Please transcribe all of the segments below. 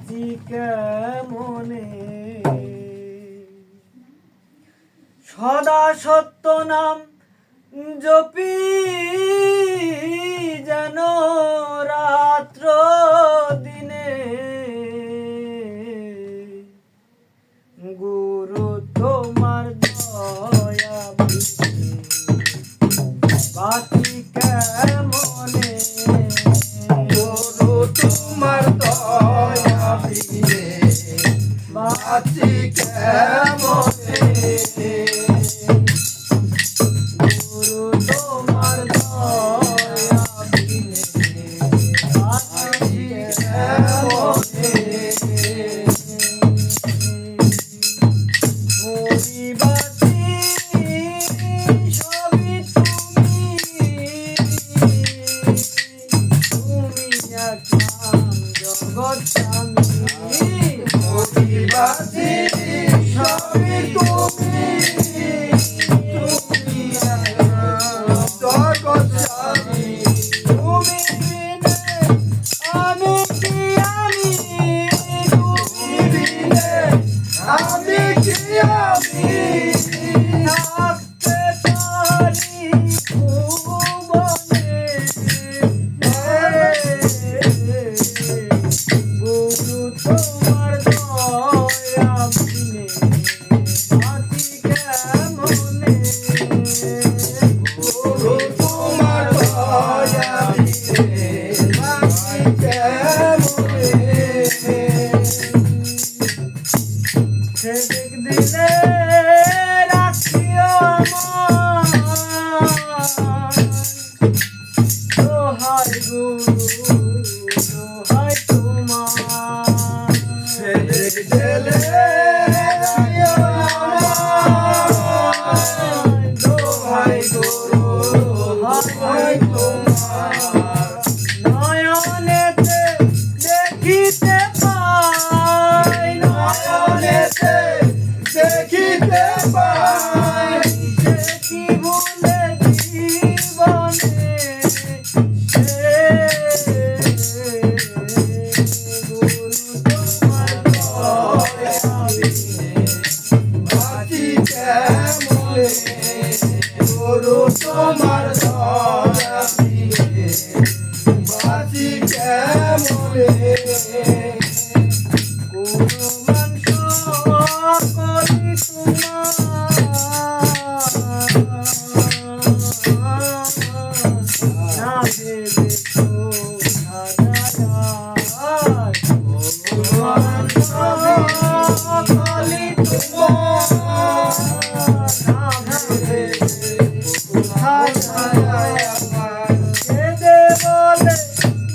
বাঁচি কেমনে সদা সত্য নাম জপি যেন রাত্র দিনে গুরু তোমার দয়া বাঁচি কেমনে গুরু তোমার দয়া বিনে বাঁচি কেমনে গুরু তোমার দয়া বিনে বাঁচি কেমনে মরি বাঁচি সবই তুমি একদম জগৎ স্বামী বাঁচি সবই তুমি জগৎ স্বামী তুমি বিনে আমি কি আমি তুমি বিনে আমি কি আমি থাকতে পারি ভুবনে গুরু তোমার দয়া বিনে বাঁচি কেমনে গুরু তোমার দয়া বিনে বাঁচি কেমনে সেদিক দিলে রাখিও দোহাই গুরু দোহাই তোমার সেদিক দিলে দোহাই গুরু দোহাই তোমার নয়নেতে দেখিতে পাই নয়নেতে দেখিতে পাই সে কি ভুলে জীবনে গুরু তোমার দয়া বাঁচি কেমনে গুরু তোমার দয়া বিনে বাঁচি কেমনে গুরু মাংস করি তোমার না ভেবে তো কলি কেঁদে বলে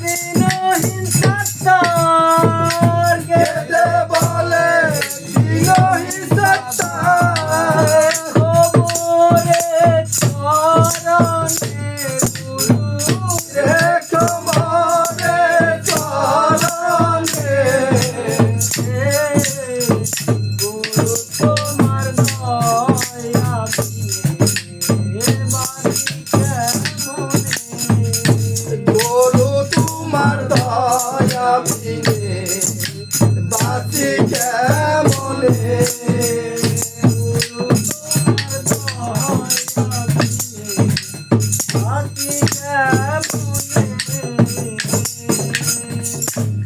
দিনহীন সত্তর কেঁদে বলে দিনহি সত্তা খবরে চরণে গুরু রেখো মনে চরণে গুরু তোমার দয়া বিনে বাঁচি কেমনে গুরু তোমার দয়া বিনে বাঁচি কেমনে গুরু তোমার দয়া বিনে বাঁচি কেমনে